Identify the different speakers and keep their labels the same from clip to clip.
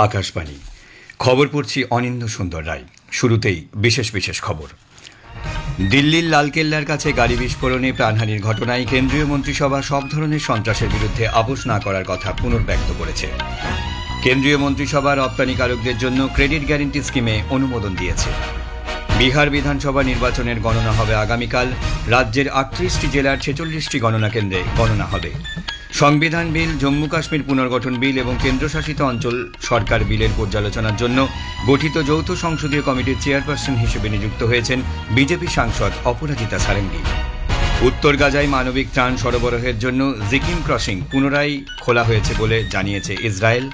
Speaker 1: আকাশবাণী খবর পড়ছি অনিন্দ্য সুন্দর রায়। শুরুতেই বিশেষ বিশেষ খবর। দিল্লির লালকেল্লার কাছে গাড়ি বিস্ফোরণে প্রাণহানির ঘটনায় কেন্দ্রীয় মন্ত্রিসভা সব ধরনের সন্ত্রাসের বিরুদ্ধে আপোষ না করার কথা পুনর্ব্যক্ত করেছে। কেন্দ্রীয় মন্ত্রিসভা রপ্তানিকারকদের জন্য ক্রেডিট গ্যারান্টি স্কিমে অনুমোদন দিয়েছে। বিহার বিধানসভা নির্বাচনের গণনা হবে আগামীকাল। রাজ্যের 38টি জেলার 46টি গণনা কেন্দ্রে গণনা হবে। সংবিধান বিল, জম্মু কাশ্মীর পুনর্গঠন বিল এবং কেন্দ্রশাসিত অঞ্চল সরকার বিলের পর্যালোচনার জন্য গঠিত যৌথ সংসদীয় কমিটির চেয়ারপারসন হিসেবে নিযুক্ত হয়েছেন বিজেপি সাংসদ অপরাজিতা সারেঙ্গি। উত্তর গাজায় মানবিক ত্রাণ সরবরাহের জন্য জিকিম ক্রসিং পুনরায় খোলা হয়েছে বলে জানিয়েছে ইসরায়েল।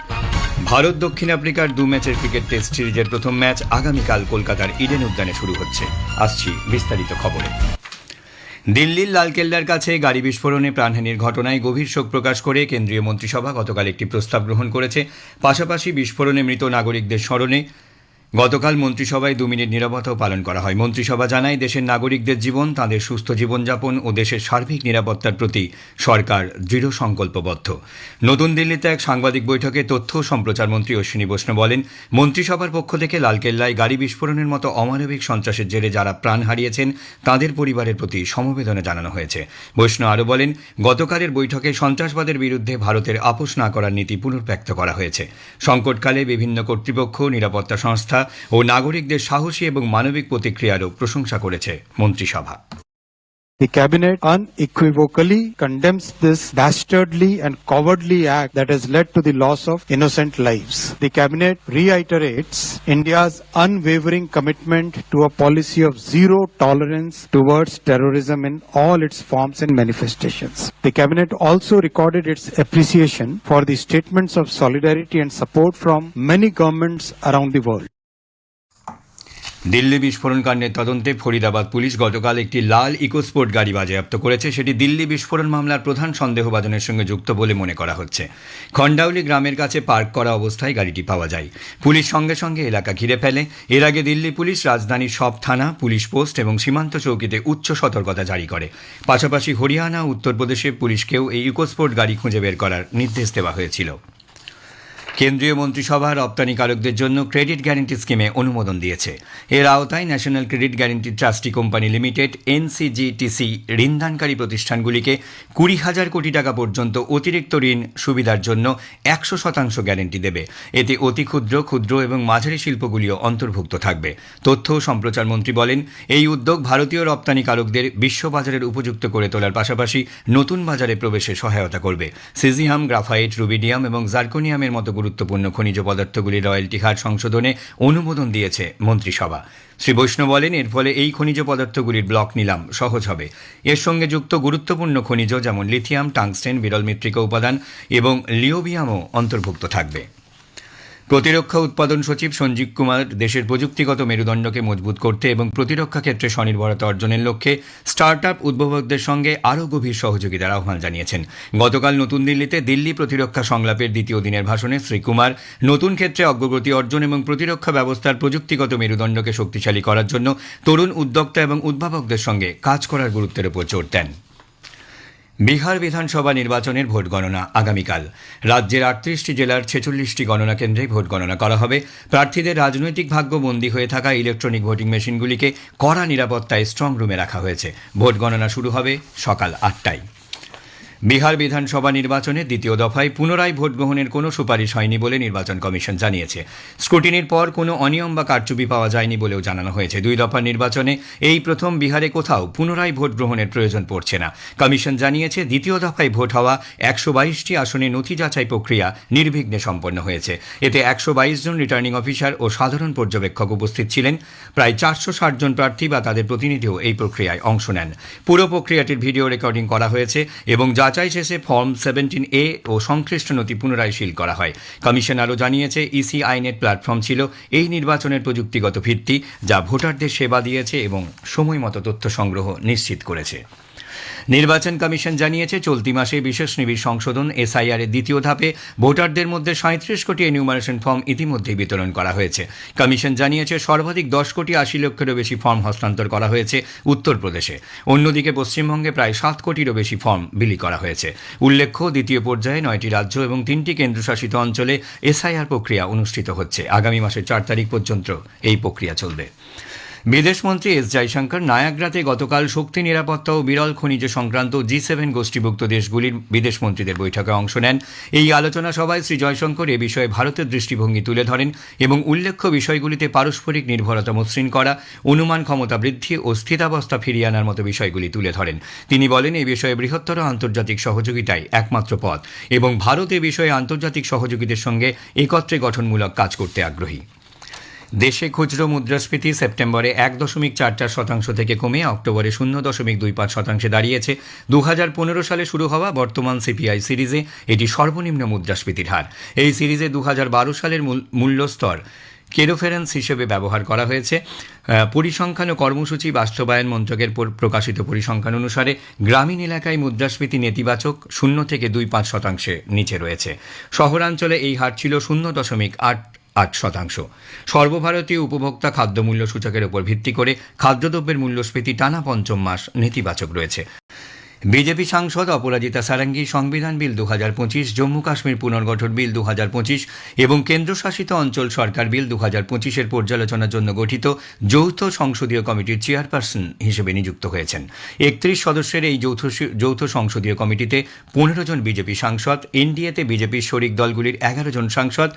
Speaker 1: ভারত দক্ষিণ আফ্রিকার 2 ম্যাচের ক্রিকেট টেস্ট সিরিজের প্রথম ম্যাচ আগামীকাল কলকাতার ইডেন উদ্যানে শুরু হচ্ছে। আসছি বিস্তারিত খবরে। দিল্লির লালকেল্লার কাছে গাড়ি বিস্ফোরণে প্রাণহানির ঘটনায় গভীর শোক প্রকাশ করে কেন্দ্রীয় মন্ত্রিসভা গতকাল একটি প্রস্তাব গ্রহণ করেছে। পাশাপাশি বিস্ফোরণে মৃত নাগরিকদের স্মরণে গতকাল মন্ত্রিসভায় 2 মিনিট নীরবতাও পালন করা হয়। মন্ত্রিসভা জানায়, দেশের নাগরিকদের জীবন, তাঁদের সুস্থ জীবনযাপন ও দেশের সার্বিক নিরাপত্তার প্রতি সরকার দৃঢ় সংকল্পবদ্ধ। নতুন দিল্লিতে এক সাংবাদিক বৈঠকে তথ্য ও সম্প্রচার মন্ত্রী অশ্বিনী বৈষ্ণব বলেন, মন্ত্রিসভার পক্ষ থেকে লালকেল্লায় গাড়ি বিস্ফোরণের মতো অমানবিক সন্ত্রাসের জেরে যারা প্রাণ হারিয়েছেন তাদের পরিবারের প্রতি সমবেদনা জানানো হয়েছে। বৈষ্ণব আরও বলেন, গতকালের বৈঠকে সন্ত্রাসবাদের বিরুদ্ধে ভারতের আপোষ না করার নীতি পুনর্ব্যক্ত করা হয়েছে। সংকটকালে বিভিন্ন কর্তৃপক্ষ, নিরাপত্তা সংস্থা ও নাগরিকদের সাহসী এবং মানবিক প্রতিক্রিয়ারও প্রশংসা করেছে মন্ত্রিসভা।
Speaker 2: The Cabinet unequivocally condemns this dastardly and cowardly act that has led to the loss of innocent lives. The Cabinet reiterates India's unwavering commitment to a policy of zero tolerance towards terrorism in all its forms and manifestations. The Cabinet also recorded its appreciation for the statements of solidarity and support from many governments around the world.
Speaker 1: Delhi বিস্ফোরণ কাণ্ডের তদন্তে Faridabad police গতকাল একটি লাল EcoSport গাড়ি বাজেয়াপ্ত করেছে। সেটি দিল্লি বিস্ফোরণ মামলার প্রধান সন্দেহভাজনের সঙ্গে যুক্ত বলে মনে করা হচ্ছে। খন্ডাউলি গ্রামের কাছে পার্ক করা অবস্থায় গাড়িটি পাওয়া যায়। পুলিশ সঙ্গে সঙ্গে এলাকা ঘিরে ফেলে। এর আগে দিল্লি পুলিশ রাজধানীর সব থানা, পুলিশ পোস্ট এবং সীমান্ত চৌকিতে উচ্চ সতর্কতা জারি করে। পাশাপাশি হরিয়ানা ও উত্তরপ্রদেশে পুলিশকেও এই ইকোস্পোর্ট গাড়ি খুঁজে বের করার নির্দেশ দেওয়া হয়েছিল। কেন্দ্রীয় মন্ত্রিসভা রপ্তানিকারকদের জন্য ক্রেডিট গ্যারান্টি স্কিমে অনুমোদন দিয়েছে। এর আওতায় national credit guarantee trustee company limited NCGTC ঋণদানকারী প্রতিষ্ঠানগুলিকে 20,000 কোটি টাকা পর্যন্ত অতিরিক্ত ঋণ সুবিধার জন্য 100% গ্যারান্টি দেবে। এতে অতি ক্ষুদ্র, ক্ষুদ্র এবং মাঝারি শিল্পগুলিও অন্তর্ভুক্ত থাকবে। তথ্য ও সম্প্রচার মন্ত্রী বলেন, এই উদ্যোগ ভারতীয় রপ্তানিকারকদের বিশ্ববাজারের উপযুক্ত করে তোলার পাশাপাশি নতুন বাজারে প্রবেশে সহায়তা করবে। সিজিয়াম, গ্রাফাইট, রুবিডিয়াম এবং জার্কোনিয়ামের মতো গুরুত্বপূর্ণ খনিজ পদার্থগুলির রয়্যালটি হার সংশোধনে অনুমোদন দিয়েছে মন্ত্রিসভা। শ্রী বৈষ্ণব বলেন, এর ফলে এই খনিজ পদার্থগুলির ব্লক নিলাম সহজ হবে। এর সঙ্গে যুক্ত গুরুত্বপূর্ণ খনিজ যেমন লিথিয়াম, টাংস্টেন, বিরল মৃত্তিকা উপাদান এবং লিওবিয়ামও অন্তর্ভুক্ত থাকবে। প্রতিরক্ষা উৎপাদন সচিব সঞ্জীব কুমার দেশের প্রযুক্তিগত মেরুদণ্ডকে মজবুত করতে এবং প্রতিরক্ষা ক্ষেত্রে স্বনির্ভরতা অর্জনের লক্ষ্যে স্টার্ট আপ উদ্ভাবকদের সঙ্গে আরও গভীর সহযোগিতার আহ্বান জানিয়েছেন। গতকাল নতুন দিল্লিতে দিল্লি প্রতিরক্ষা সংলাপের দ্বিতীয় দিনের ভাষণে শ্রী কুমার নতুন ক্ষেত্রে অগ্রগতি অর্জন এবং প্রতিরক্ষা ব্যবস্থার প্রযুক্তিগত মেরুদণ্ডকে শক্তিশালী করার জন্য তরুণ উদ্যোক্তা এবং উদ্ভাবকদের সঙ্গে কাজ করার গুরুত্বের উপর জোর দেন। বিহার বিধানসভা নির্বাচনের ভোট গণনা আগামীকাল। রাজ্যের 38টি জেলার 46টি গণনা কেন্দ্রে ভোট গণনা করা হবে। প্রার্থীদের রাজনৈতিক ভাগ্য বন্দী হয়ে থাকা ইলেকট্রনিক ভোটিং মেশিনগুলিকে কড়া নিরাপত্তায় স্ট্রং রুমে রাখা হয়েছে। ভোট গণনা শুরু হবে সকাল 8টায়। বিহার বিধানসভা নির্বাচনের দ্বিতীয় দফায় পুনরায় ভোট গ্রহণের কোনো সুপারিশ হয়নি বলে নির্বাচন কমিশন জানিয়েছে। স্ক্রুটিনির পর কোনো অনিয়ম বা কারচুপি পাওয়া যায়নি বলেও জানানো হয়েছে। 2 দফার নির্বাচনে এই প্রথম বিহারে কোথাও পুনরায় ভোট গ্রহণের প্রয়োজন পড়ছে না। কমিশন জানিয়েছে, দ্বিতীয় দফায় ভোট হওয়া 122টি আসনে নথি যাচাই প্রক্রিয়া নির্বিঘ্নে সম্পন্ন হয়েছে। এতে 122 জন রিটার্নিং অফিসার ও সাধারণ পর্যবেক্ষক উপস্থিত ছিলেন। প্রায় 460 জন প্রার্থী বা তাদের প্রতিনিধিও এই প্রক্রিয়ায় অংশ নেন। পুরো প্রক্রিয়াটির ভিডিও রেকর্ডিং করা হয়েছে এবং যাচাই শেষে ফর্ম 17A ও সংশ্লিষ্ট নথি পুনরায় সিল করা হয়। কমিশন আরও জানিয়েছে, ইসি আইনেট প্ল্যাটফর্ম ছিল এই নির্বাচনের প্রযুক্তিগত ভিত্তি, যা ভোটারদের সেবা দিয়েছে এবং সময়মতো তথ্য সংগ্রহ নিশ্চিত করেছে। নির্বাচন কমিশন জানিয়েছে চলতি মাসে বিশেষ নিবিড় সংশোধন এসআইআর এর দ্বিতীয় ধাপে ভোটারদের মধ্যে 37 কোটি এনিউমারেশন ফর্ম ইতিমধ্যেই বিতরণ করা হয়েছে। কমিশন জানিয়েছে সর্বাধিক 10 কোটি 80 লক্ষেরও বেশি ফর্ম হস্তান্তর করা হয়েছে উত্তরপ্রদেশে। অন্যদিকে পশ্চিমবঙ্গে প্রায় 7 কোটিরও বেশি ফর্ম বিলি করা হয়েছে। উল্লেখ্য, দ্বিতীয় পর্যায়ে 9টি রাজ্য এবং 3টি কেন্দ্রশাসিত অঞ্চলে এসআইআর প্রক্রিয়া অনুষ্ঠিত হচ্ছে। আগামী মাসের 4 তারিখ পর্যন্ত এই প্রক্রিয়া চলবে। বিদেশমন্ত্রী এস জয়শঙ্কর নায়াগ্রাতে গতকাল শক্তি নিরাপত্তা ও বিরল খনিজ সংক্রান্ত G7 গোষ্ঠীভুক্ত দেশগুলির বিদেশমন্ত্রীদের বৈঠকে অংশ নেন। এই আলোচনা সভায় শ্রী জয়শঙ্কর এ বিষয়ে ভারতের দৃষ্টিভঙ্গি তুলে ধরেন এবং উল্লেখ্য বিষয়গুলিতে পারস্পরিক নির্ভরতা মসৃণ করা, অনুমান ক্ষমতা বৃদ্ধি ও স্থিতাবস্থা ফিরিয়ে আনার মতো বিষয়গুলি তুলে ধরেন। তিনি বলেন, এই বিষয়ে বৃহত্তর আন্তর্জাতিক সহযোগিতাই একমাত্র পথ এবং ভারত এ বিষয়ে আন্তর্জাতিক সহযোগীদের সঙ্গে একত্রে গঠনমূলক কাজ করতে আগ্রহী। দেশে খুচরো মুদ্রাস্ফীতি সেপ্টেম্বরে 1.44% থেকে কমে অক্টোবরে 0.25% দাঁড়িয়েছে। 2015 সালে শুরু হওয়া বর্তমান সিপিআই সিরিজে এটি সর্বনিম্ন মুদ্রাস্ফীতির হার। এই সিরিজে 2012 সালের মূল্যস্তর কেরোফারেন্স হিসেবে ব্যবহার করা হয়েছে। পরিসংখ্যান ও কর্মসূচি বাস্তবায়ন মন্ত্রকের প্রকাশিত পরিসংখ্যান অনুসারে গ্রামীণ এলাকায় মুদ্রাস্ফীতি নেতিবাচক 0 থেকে 2.5% নিচে রয়েছে। শহরাঞ্চলে এই হার ছিল 0.8%। সর্বভারতীয় উপভোক্তা খাদ্যমূল্য সূচকের উপর ভিত্তি করে খাদ্যদ্রব্যের মূল্যস্ফীতি টানা পঞ্চম মাস নেতিবাচক রয়েছে। বিজেপি সাংসদ অপরাজিতা সারাঙ্গী সংবিধান বিল 2025, জম্মু কাশ্মীর পুনর্গঠন বিল 2025 এবং কেন্দ্রশাসিত অঞ্চল সরকার বিল 2025-এর পর্যালোচনার জন্য গঠিত যৌথ সংসদীয় কমিটির চেয়ারপারসন হিসেবে নিযুক্ত হয়েছেন। 31 সদস্যের এই যৌথ সংসদীয় কমিটিতে 15 জন বিজেপি সাংসদ, এনডিএতে বিজেপির শরিক দলগুলির 11 জন সাংসদ,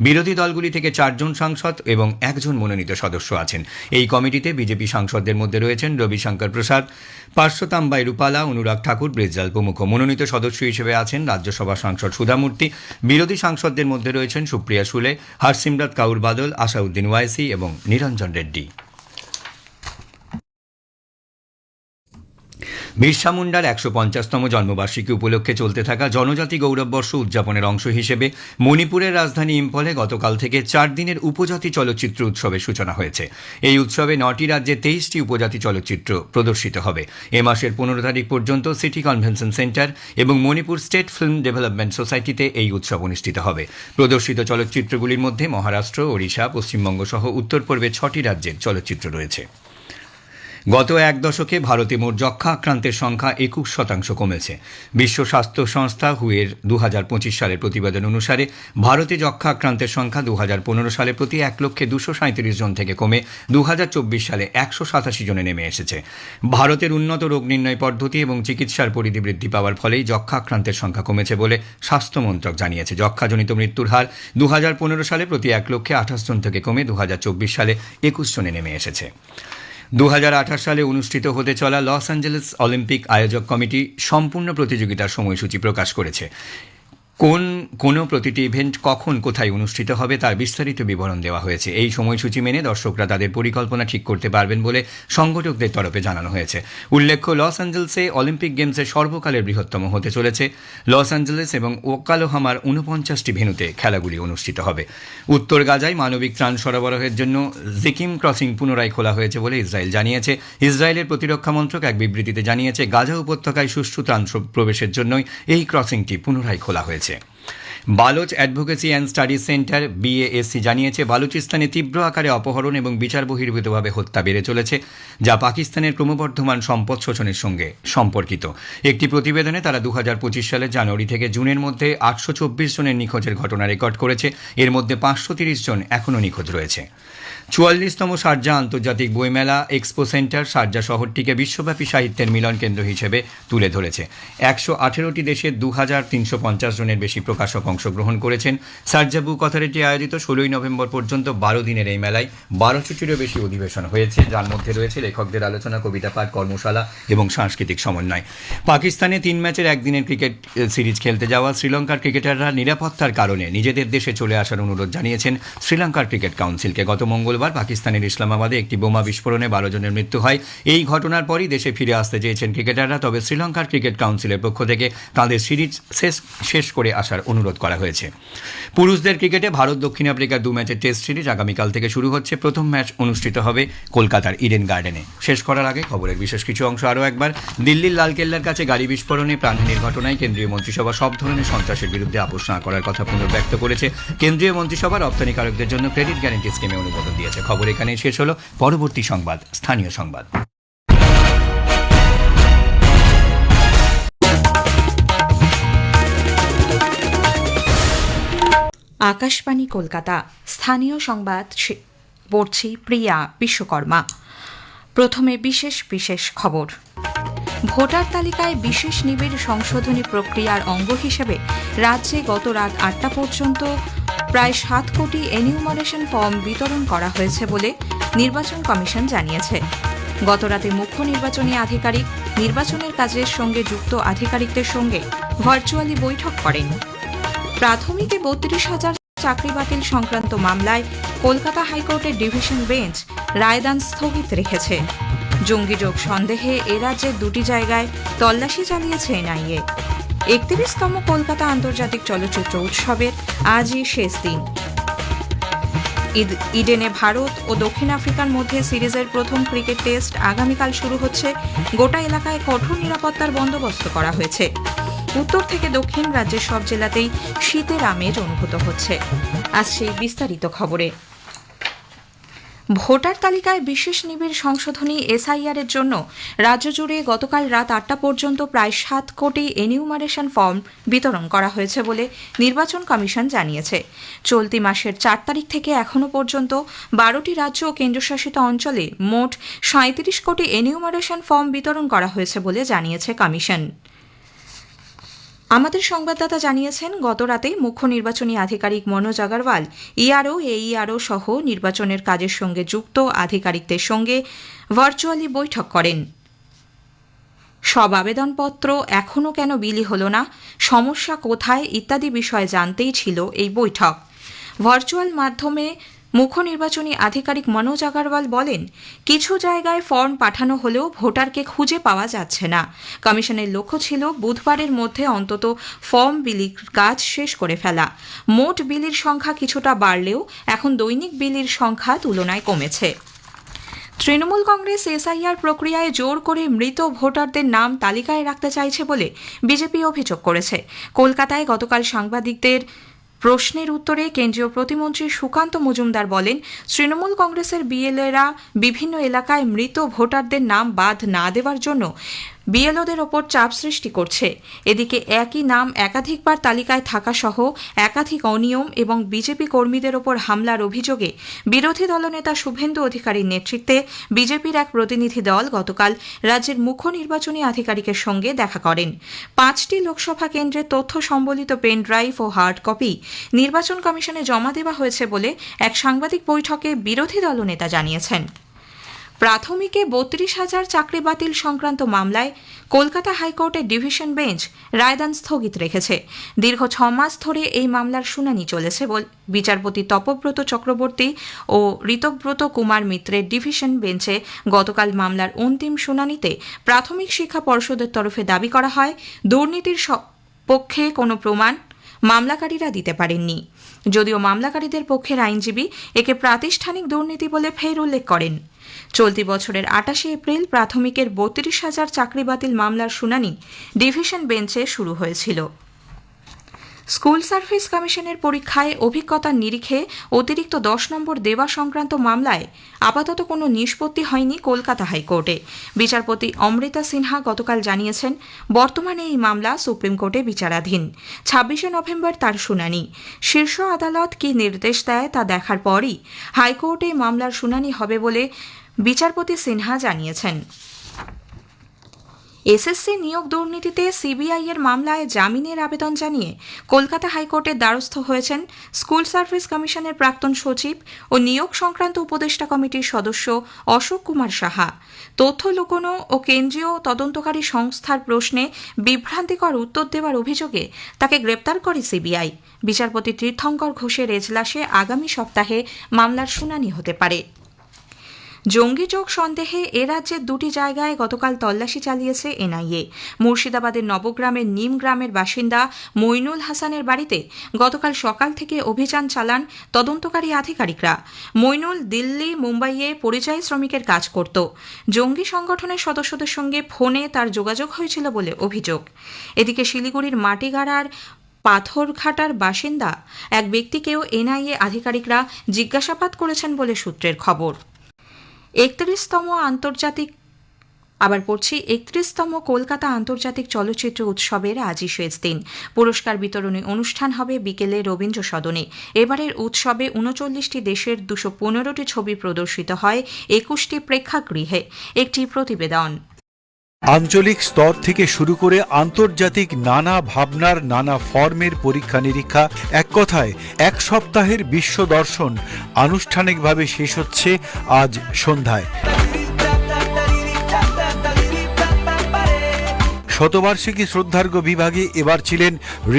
Speaker 1: বিরোধী দলগুলি থেকে 4 জন সাংসদ এবং 1 জন মনোনীত সদস্য আছেন। এই কমিটিতে বিজেপি সাংসদদের মধ্যে রয়েছেন রবিশঙ্কর প্রসাদ, পার্শ্বতাম্বাই রূপালা, অনুরাগ ঠাকুর, ব্রেজলাল প্রমুখ। মনোনীত সদস্য হিসেবে আছেন রাজ্যসভা সাংসদ সুধামূর্তি। বিরোধী সাংসদদের মধ্যে রয়েছেন সুপ্রিয়া সুলে, হরসিমরত কাউর বাদল, আসাউদ্দিন ওয়াইসি এবং নিরঞ্জন রেড্ডি। বিরসা মুন্ডার 150তম জন্মবার্ষিকী উপলক্ষে চলতে থাকা জনজাতি গৌরববর্ষ উদযাপনের অংশ হিসেবে মণিপুরের রাজধানী ইম্ফলে গতকাল থেকে 4 দিনের উপজাতি চলচ্চিত্র উৎসবের সূচনা হয়েছে। এই উৎসবে 9টি রাজ্যে 23টি উপজাতি চলচ্চিত্র প্রদর্শিত হবে। এ মাসের 15 তারিখ পর্যন্ত সিটি কনভেনশন সেন্টার এবং মণিপুর স্টেট ফিল্ম ডেভেলপমেন্ট সোসাইটিতে এই উৎসব অনুষ্ঠিত হবে। প্রদর্শিত চলচ্চিত্রগুলির মধ্যে মহারাষ্ট্র, ওড়িশা, পশ্চিমবঙ্গ সহ উত্তর পূর্বে 6টি রাজ্যের চলচ্চিত্র রয়েছে। গত এক দশকে ভারতে মোট যক্ষ্মা আক্রান্তের সংখ্যা 21% কমেছে। বিশ্ব স্বাস্থ্য সংস্থা হুয়ের 2025 সালের প্রতিবেদন অনুসারে ভারতে যক্ষ্মা আক্রান্তের সংখ্যা 2015 সালে প্রতি 1,237 জন থেকে কমে 2024 সালে 187 জনে নেমে এসেছে। ভারতের উন্নত রোগ নির্ণয় পদ্ধতি এবং চিকিৎসার পরিধি বৃদ্ধি পাওয়ার ফলেই যক্ষ্মা আক্রান্তের সংখ্যা কমেছে বলে স্বাস্থ্য মন্ত্রক জানিয়েছে। যক্ষ্মাজনিত মৃত্যুর হার 2015 সালে প্রতি 1,28 জন থেকে কমে 2024 সালে 21 জনে নেমে এসেছে। 2028 সালে অনুষ্ঠিত হতে চলা লস অ্যাঞ্জেলেস অলিম্পিক আয়োজক কমিটি সম্পূর্ণ প্রতিযোগিতার সময়সূচি প্রকাশ করেছে। কোন প্রতিটি ইভেন্ট কখন কোথায় অনুষ্ঠিত হবে তার বিস্তারিত বিবরণ দেওয়া হয়েছে। এই সময়সূচি মেনে দর্শকরা তাদের পরিকল্পনা ঠিক করতে পারবেন বলে সংগঠকদের তরফে জানানো হয়েছে। উল্লেখ্য, লস অ্যাঞ্জেলেসে অলিম্পিক গেমসের সর্বকালের বৃহত্তম হতে চলেছে। লস অ্যাঞ্জেলেস এবং ওকালোহামার 49টি ভেন্যুতে খেলাগুলি অনুষ্ঠিত হবে। উত্তর গাজায় মানবিক ত্রাণ সরবরাহের জন্য জিকিম ক্রসিং পুনরায় খোলা হয়েছে বলে ইসরায়েল জানিয়েছে। ইসরায়েলের প্রতিরক্ষা মন্ত্রক এক বিবৃতিতে জানিয়েছে, গাজা উপত্যকায় সুষ্ঠু ত্রাণ প্রবেশের জন্যই এই ক্রসিংটি পুনরায় খোলা হয়েছে। Baloch advocacy and studies centre BASC জানিয়েছে, বালুচিস্তানে তীব্র আকারে অপহরণ এবং বিচার বহির্ভূতভাবে হত্যা বেড়ে চলেছে, যা পাকিস্তানের ক্রমবর্ধমান সম্পদ শোষণের সঙ্গে সম্পর্কিত। একটি প্রতিবেদনে তারা 2025 সালের জানুয়ারি থেকে জুনের মধ্যে 824 জনের নিখোঁজের ঘটনা রেকর্ড করেছে। এর মধ্যে 530 জন এখনও নিখোঁজ রয়েছে। 44তম শারজাহ আন্তর্জাতিক বইমেলা এক্সপো সেন্টার শারজাহ শহরটিকে বিশ্বব্যাপী সাহিত্যের মিলন কেন্দ্র হিসেবে তুলে ধরেছে। 118টি দেশের 2,350 জনের বেশি প্রকাশক অংশগ্রহণ করেছেন। শারজাহ বুক অথরিটি আয়োজিত 16 নভেম্বর পর্যন্ত 12 দিনের এই মেলায় 1200টিরও বেশি অধিবেশন হয়েছে, যার মধ্যে রয়েছে লেখকদের আলোচনা, কবিতা পাঠ, কর্মশালা এবং সাংস্কৃতিক সমন্বয়। পাকিস্তানে 3 ম্যাচের একদিনের ক্রিকেট সিরিজ খেলতে যাওয়া শ্রীলঙ্কার ক্রিকেটাররা নিরাপত্তার কারণে নিজেদের দেশে চলে আসার অনুরোধ জানিয়েছেন শ্রীলঙ্কার ক্রিকেট কাউন্সিলকে। গত মঙ্গলবার মঙ্গলবার পাকিস্তানের ইসলামাবাদে একটি বোমা বিস্ফোরণে 12 জনের মৃত্যু হয়। এই ঘটনার পরই দেশে ফিরে আসতে চেয়েছেন ক্রিকেটাররা, তবে শ্রীলঙ্কার ক্রিকেট কাউন্সিলের পক্ষ থেকে তাঁদের সিরিজ শেষ করে আসার অনুরোধ করা হয়েছে। পুরুষদের ক্রিকেটে ভারত দক্ষিণ আফ্রিকার 2 ম্যাচের টেস্ট সিরিজ আগামীকাল থেকে শুরু হচ্ছে। প্রথম ম্যাচ অনুষ্ঠিত হবে কলকাতার ইডেন গার্ডেনে। শেষ করার আগে খবরের বিশেষ কিছু অংশ আরও একবার। দিল্লির লালকেল্লার কাছে গাড়ি বিস্ফোরণে প্রাণহানির ঘটনায় কেন্দ্রীয় মন্ত্রিসভা সব ধরনের সন্ত্রাসের বিরুদ্ধে আপোষ না করার কথা পুনর্ব্যক্ত করেছে। কেন্দ্রীয় মন্ত্রিসভা রপ্তানিকারকদের জন্য ক্রেডিট গ্যারান্টি স্কিমে অনুমোদন দিয়েছে। খবর এখানেই শেষ হলো। পরবর্তী সংবাদ স্থানীয় সংবাদ।
Speaker 3: আকাশবাণী কলকাতা, স্থানীয় সংবাদ পড়ছি প্রিয়া বিশ্বকর্মা। প্রথমে বিশেষ খবর। ভোটার তালিকায় বিশেষ নিবিড় সংশোধনী প্রক্রিয়ার অঙ্গ হিসেবে রাজ্যে গত রাত 8টা পর্যন্ত প্রায় 7 কোটি এনিউমারেশন ফর্ম বিতরণ করা হয়েছে বলে নির্বাচন কমিশন জানিয়েছে। গত রাতে মুখ্য নির্বাচনী আধিকারিক নির্বাচনের কাজের সঙ্গে যুক্ত আধিকারিকদের সঙ্গে ভার্চুয়ালি বৈঠক করেন। প্রাথমিকে 32,000 চাকরি বাতিল সংক্রান্ত মামলায় কলকাতা হাইকোর্টের ডিভিশন বেঞ্চ রায়দান স্থগিত রেখেছে। জঙ্গিযোগ সন্দেহে এ রাজ্যের 2টি জায়গায় তল্লাশি চালিয়েছে এনআইএ। 31তম কলকাতা আন্তর্জাতিক চলচ্চিত্র উৎসবের আজই শেষ দিন। ইডেনে ভারত ও দক্ষিণ আফ্রিকার মধ্যে সিরিজের প্রথম ক্রিকেট টেস্ট আগামীকাল শুরু হচ্ছে। গোটা এলাকায় কঠোর নিরাপত্তার বন্দোবস্ত করা হয়েছে। উত্তর থেকে দক্ষিণ রাজ্যের সব জেলাতেই শীতের আমেজ অনুভূত হচ্ছে। আসছে বিস্তারিত খবরে। ভোটার তালিকায় বিশেষ নিবিড় সংশোধনী এসআইআর এর জন্য রাজ্য জুড়ে গতকাল রাত 8টা পর্যন্ত প্রায় 7 কোটি এনিউমারেশন ফর্ম বিতরণ করা হয়েছে বলে নির্বাচন কমিশন জানিয়েছে। চলতি মাসের 4 তারিখ থেকে এখনো পর্যন্ত 12টি রাজ্য ও কেন্দ্রশাসিত অঞ্চলে মোট 37 কোটি এনিউমারেশন ফর্ম বিতরণ করা হয়েছে বলে জানিয়েছে কমিশন। আমাদের সংবাদদাতা জানিয়েছেন, গত রাতে মুখ্য নির্বাচনী আধিকারিক মনোজ আগরওয়াল ইআরও এইআরও সহ নির্বাচনের কাজের সঙ্গে যুক্ত আধিকারিকদের সঙ্গে ভার্চুয়ালি বৈঠক করেন। সব আবেদনপত্র এখনও কেন বিলি হল না, সমস্যা কোথায় ইত্যাদি বিষয়ে জানতেই ছিল এই বৈঠক। ভার্চুয়াল মাধ্যমে মুখ্য নির্বাচনী আধিকারিক মনোজ আগরওয়াল বলেন, কিছু জায়গায় ফর্ম পাঠানো হলেও ভোটারকে খুঁজে পাওয়া যাচ্ছে না। কমিশনের লক্ষ্য ছিল বুধবারের মধ্যে অন্তত ফর্ম বিলির কাজ শেষ করে ফেলা। মোট বিলির সংখ্যা কিছুটা বাড়লেও এখন দৈনিক বিলির সংখ্যা তুলনায় কমেছে। তৃণমূল কংগ্রেস এসআইআর প্রক্রিয়ায় জোর করে মৃত ভোটারদের নাম তালিকায় রাখতে চাইছে বলে বিজেপি অভিযোগ করেছে। কলকাতায় গতকাল সাংবাদিকদের প্রশ্নের উত্তরে কেন্দ্রীয় প্রতিমন্ত্রী সুকান্ত মজুমদার বলেন, তৃণমূল কংগ্রেসের বিএলএরা বিভিন্ন এলাকায় মৃত ভোটারদের নাম বাদ না দেওয়ার জন্য বিএলওদের ওপর চাপ সৃষ্টি করছে। এদিকে একই নাম একাধিকবার তালিকায় থাকা সহ একাধিক অনিয়ম এবং বিজেপি কর্মীদের ওপর হামলার অভিযোগে বিরোধী দলনেতা শুভেন্দু অধিকারীর নেতৃত্বে বিজেপির এক প্রতিনিধি দল গতকাল রাজ্যের মুখ্য নির্বাচনী আধিকারিকের সঙ্গে দেখা করেন। 5টি লোকসভা কেন্দ্রের তথ্য সম্বলিত পেন ড্রাইভ ও হার্ড কপি নির্বাচন কমিশনে জমা দেওয়া হয়েছে বলে এক সাংবাদিক বৈঠকে বিরোধী দলনেতা জানিয়েছেন। প্রাথমিকে 32,000 চাকরি বাতিল সংক্রান্ত মামলায় কলকাতা হাইকোর্টের ডিভিশন বেঞ্চ রায়দান স্থগিত রেখেছে। দীর্ঘ 6 মাস ধরে এই মামলার শুনানি চলেছে বলে বিচারপতি তপব্রত চক্রবর্তী ও ঋতব্রত কুমার মিত্রের ডিভিশন বেঞ্চে গতকাল মামলার অন্তিম শুনানিতে প্রাথমিক শিক্ষা পর্ষদের তরফে দাবি করা হয়, দুর্নীতির পক্ষে কোনো প্রমাণ মামলাকারীরা দিতে পারেননি। যদিও মামলাকারীদের পক্ষের আইনজীবী একে প্রাতিষ্ঠানিক দুর্নীতি বলে ফের উল্লেখ করেন। চলতি বছরের 28শে এপ্রিল প্রাথমিকের 32,000 চাকরি বাতিল মামলার শুনানি ডিভিশন বেঞ্চে শুরু হয়েছিল। স্কুল সার্ভিস কমিশনের পরীক্ষায় অভিজ্ঞতার নিরিখে অতিরিক্ত 10 নম্বর দেওয়া সংক্রান্ত মামলায় আপাতত কোনো নিষ্পত্তি হয়নি কলকাতা হাইকোর্টে। বিচারপতি অমৃতা সিনহা গতকাল জানিয়েছেন, বর্তমানে এই মামলা সুপ্রিম কোর্টে বিচারাধীন। 26শে নভেম্বর তার শুনানি। শীর্ষ আদালত কী নির্দেশ দেয় তা দেখার পরই হাইকোর্টে মামলার শুনানি হবে বলে বিচারপতি সিনহা জানিয়েছেন। এসএসসি নিয়োগ দুর্নীতিতে সিবিআই এর মামলায় জামিনের আবেদন জানিয়ে কলকাতা হাইকোর্টের দ্বারস্থ হয়েছেন স্কুল সার্ভিস কমিশনের প্রাক্তন সচিব ও নিয়োগ সংক্রান্ত উপদেষ্টা কমিটির সদস্য অশোক কুমার সাহা। তথ্য লুকোনো ও কেন্দ্রীয় তদন্তকারী সংস্থার প্রশ্নে বিভ্রান্তিকর উত্তর দেওয়ার অভিযোগে তাকে গ্রেপ্তার করে সিবিআই। বিচারপতি তীর্থঙ্কর ঘোষের এজলাসে আগামী সপ্তাহে মামলার শুনানি হতে পারে। জঙ্গি যোগ সন্দেহে এ রাজ্যের দুটি জায়গায় গতকাল তল্লাশি চালিয়েছে এনআইএ। মুর্শিদাবাদের নবগ্রামের নিম গ্রামের বাসিন্দা মইনুল হাসানের বাড়িতে গতকাল সকাল থেকে অভিযান চালান তদন্তকারী আধিকারিকরা। মইনুল দিল্লি, মুম্বাইয়ে পরিযায়ী শ্রমিকের কাজ করত। জঙ্গি সংগঠনের সদস্যদের সঙ্গে ফোনে তার যোগাযোগ হয়েছিল বলে অভিযোগ। এদিকে শিলিগুড়ির মাটিগাড়ার পাথরঘাটার বাসিন্দা এক ব্যক্তিকেও এনআইএ আধিকারিকরা জিজ্ঞাসাবাদ করেছেন বলে সূত্রের খবর। 31তম কলকাতা আন্তর্জাতিক চলচ্চিত্র উৎসবের আজই শেষ দিন। পুরস্কার বিতরণী অনুষ্ঠান হবে বিকেলে রবীন্দ্র সদনে। এবারের উৎসবে 39টি দেশের 215টি ছবি প্রদর্শিত হয় 21টি প্রেক্ষাগৃহে। একটি প্রতিবেদন।
Speaker 4: আঞ্চলিক স্তর থেকে শুরু করে আন্তর্জাতিক নানা ভাবনার নানা ফর্মের পরীক্ষা নিরীক্ষা, এক কথায় এক সপ্তাহের বিশ্ব দর্শন আনুষ্ঠানিকভাবে শেষ হচ্ছে আজ সন্ধ্যায়। শতবার্ষিকী শ্রদ্ধার্ঘ্য বিভাগে এবার ছিলেন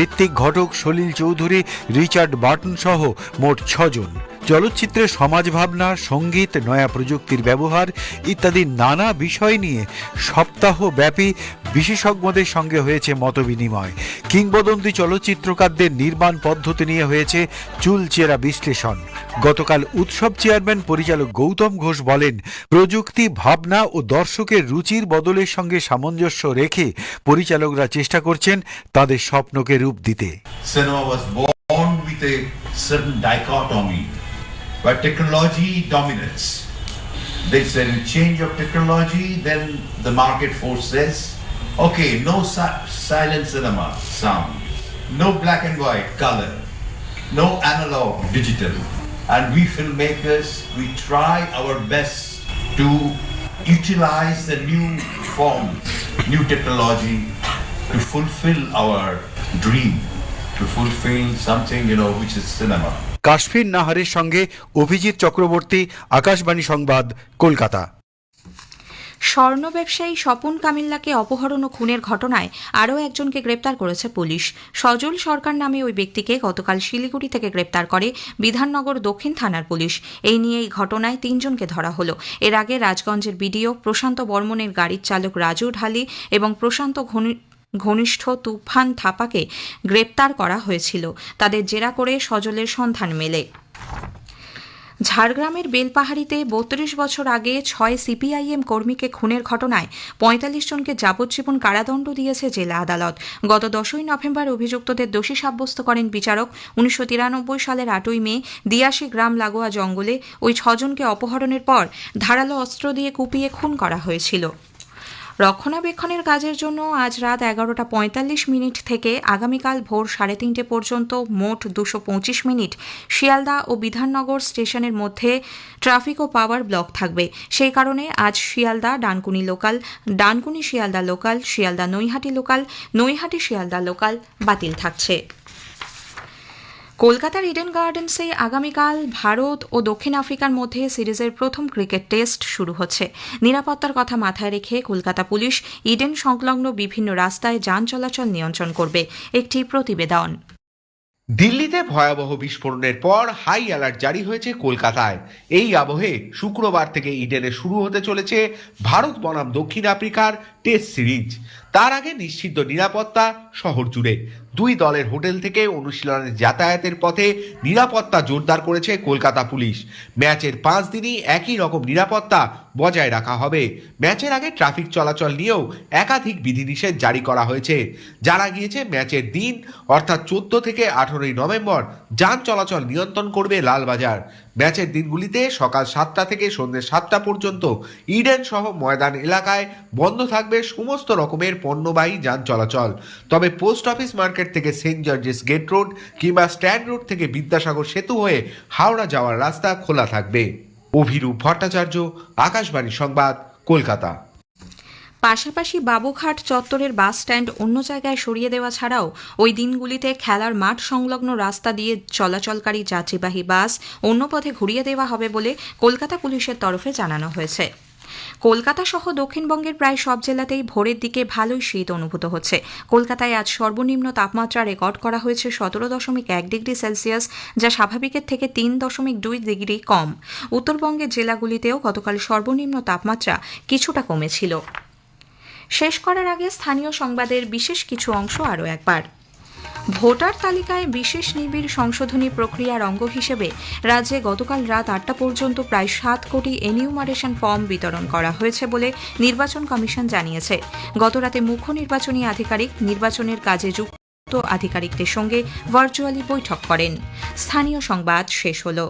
Speaker 4: ঋত্বিক ঘটক, সলিল চৌধুরী, রিচার্ড বার্টন সহ মোট 6 জন। চলচ্চিত্রের সমাজ ভাবনা, সঙ্গীত, নয়া প্রযুক্তির ব্যবহার ইত্যাদি নানা বিষয় নিয়ে সপ্তাহব্যাপী বিশেষজ্ঞদের সঙ্গে হয়েছে মতবিনিময়। কিংবদন্তি চলচ্চিত্রকারদের নির্মাণ পদ্ধতি নিয়ে হয়েছে চুলচেরা বিশ্লেষণ। গতকাল উৎসব চেয়ারম্যান পরিচালক গৌতম ঘোষ বলেন, প্রযুক্তি, ভাবনা ও দর্শকের রুচির বদলের সঙ্গে সামঞ্জস্য রেখে পরিচালকরা চেষ্টা করছেন তাদের স্বপ্নকে রূপ দিতে।
Speaker 5: Cinema was born with a certain dichotomy where technology dominates. There's a change of technology, then the market force says, okay, no silent cinema sound, no black and white color, no analog digital. And we filmmakers, we try our best to utilize the new forms, new technology to fulfill our dream, to fulfill something, which is cinema.
Speaker 4: কাশফির নাহারের সঙ্গে অভিজিৎ চক্রবর্তী, আকাশবাণী সংবাদ, কলকাতা।
Speaker 3: স্বর্ণ ব্যবসায়ী স্বপন কামিল্লাকে অপহরণ ও খুনের ঘটনায় আরও একজনকে গ্রেপ্তার করেছে পুলিশ। সজল সরকার নামে ওই ব্যক্তিকে গতকাল শিলিগুড়ি থেকে গ্রেপ্তার করে বিধাননগর দক্ষিণ থানার পুলিশ। এই নিয়ে এই ঘটনায় 3 জনকে ধরা হলো। এর আগে রাজগঞ্জের বিডিও প্রশান্ত বর্মনের গাড়ির চালক রাজু ঢালি এবং প্রশান্ত ঘনিষ্ঠ তুফান থাপাকে গ্রেপ্তার করা হয়েছিল। তাদের জেরা করে সজলের সন্ধান মেলে। ঝাড়গ্রামের বেলপাহাড়িতে 32 বছর আগে 6 সিপিআইএম কর্মীকে খুনের ঘটনায় 45 জনকে যাবজ্জীবন কারাদণ্ড দিয়েছে জেলা আদালত। গত 10ই নভেম্বর অভিযুক্তদের দোষী সাব্যস্ত করেন বিচারক। 1993 সালের 8ই মে দিয়াশি গ্রাম লাগোয়া জঙ্গলে ওই 6 জনকে অপহরণের পর ধারালো অস্ত্র দিয়ে কুপিয়ে খুন করা হয়েছিল। রক্ষণাবেক্ষণের কাজের জন্য আজ রাত 11:45 থেকে আগামীকাল ভোর 3:30 পর্যন্ত মোট 225 মিনিট শিয়ালদা ও বিধাননগর স্টেশনের মধ্যে ট্রাফিক ও পাওয়ার ব্লক থাকবে। সেই কারণে আজ Sealdah Dankuni local, Dankuni Sealdah local, Sealdah Naihati local, Naihati Sealdah local বাতিল থাকছে। কলকাতার ইডেন গার্ডেন্সে আগামীকাল ভারত ও দক্ষিণ আফ্রিকার মধ্যে সিরিজের প্রথম ক্রিকেট টেস্ট শুরু হচ্ছে। নিরাপত্তার কথা মাথায় রেখে কলকাতা পুলিশ ইডেন সংলগ্ন বিভিন্ন রাস্তায় যান চলাচল নিয়ন্ত্রণ করবে। একটি প্রতিবেদন।
Speaker 6: দিল্লিতে ভয়াবহ বিস্ফোরণের পর হাই অ্যালার্ট জারি হয়েছে কলকাতায়। এই আবহে শুক্রবার থেকে ইডেনে শুরু হতে চলেছে ভারত বনাম দক্ষিণ আফ্রিকার টেস্ট সিরিজ। তার আগে নিশ্চিত নিরাপত্তা শহর জুড়ে। 2 দলের হোটেল থেকে অনুশীলনের যাতায়াতের পথে নিরাপত্তা জোরদার করেছে কলকাতা পুলিশ। ম্যাচের 5 দিনই একই রকম নিরাপত্তা বজায় রাখা হবে। ম্যাচের আগে ট্রাফিক চলাচল নিয়েও একাধিক বিধিনিষেধ জারি করা হয়েছে। জানা গিয়েছে ম্যাচের দিন অর্থাৎ 14 থেকে 18 নভেম্বর যান চলাচল নিয়ন্ত্রণ করবে লালবাজার। ম্যাচের দিনগুলিতে সকাল 7টা থেকে সন্ধ্যে 7টা পর্যন্ত ইডেন সহ ময়দান এলাকায় বন্ধ থাকবে সমস্ত রকমের পণ্যবাহী যান চলাচল। তবে পোস্ট অফিস মার্কেট থেকে সেন্ট জর্জেস গেট রোড কিংবা স্ট্যান্ড রোড থেকে বিদ্যাসাগর সেতু হয়ে হাওড়া যাওয়ার রাস্তা খোলা থাকবে। অভিরূপ ভট্টাচার্য, আকাশবাণী সংবাদ, কলকাতা।
Speaker 3: পাশাপাশি বাবুঘাট চত্বরের বাস স্ট্যান্ড অন্য জায়গায় সরিয়ে দেওয়া ছাড়াও ওই দিনগুলিতে খেলার মাঠ সংলগ্ন রাস্তা দিয়ে চলাচলকারী যাত্রীবাহী বাস অন্য পথে ঘুরিয়ে দেওয়া হবে বলে কলকাতা পুলিশের তরফে জানানো হয়েছে। কলকাতা সহ দক্ষিণবঙ্গের প্রায় সব জেলাতেই ভোরের দিকে ভালোই শীত অনুভূত হচ্ছে। কলকাতায় আজ সর্বনিম্ন তাপমাত্রা রেকর্ড করা হয়েছে 17.1 ডিগ্রি সেলসিয়াস, যা স্বাভাবিকের থেকে 3.2 ডিগ্রি কম। উত্তরবঙ্গের জেলাগুলিতেও গতকাল সর্বনিম্ন তাপমাত্রা কিছুটা কমেছিল। শেষ করার আগে স্থানীয় সংবাদের বিশেষ কিছু অংশ আরও একবার। ভোটার তালিকায় বিশেষ নিবিড় সংশোধনী প্রক্রিয়ার অঙ্গ হিসেবে রাজ্যে গতকাল রাত 8টা পর্যন্ত প্রায় 7 কোটি এনিউমারেশন ফর্ম বিতরণ করা হয়েছে বলে নির্বাচন কমিশন জানিয়েছে। গতরাতে মুখ্য নির্বাচনী আধিকারিক নির্বাচনের কাজে যুক্ত আধিকারিকদের সঙ্গে ভার্চুয়ালি বৈঠক করেন। স্থানীয় সংবাদ শেষ হলো।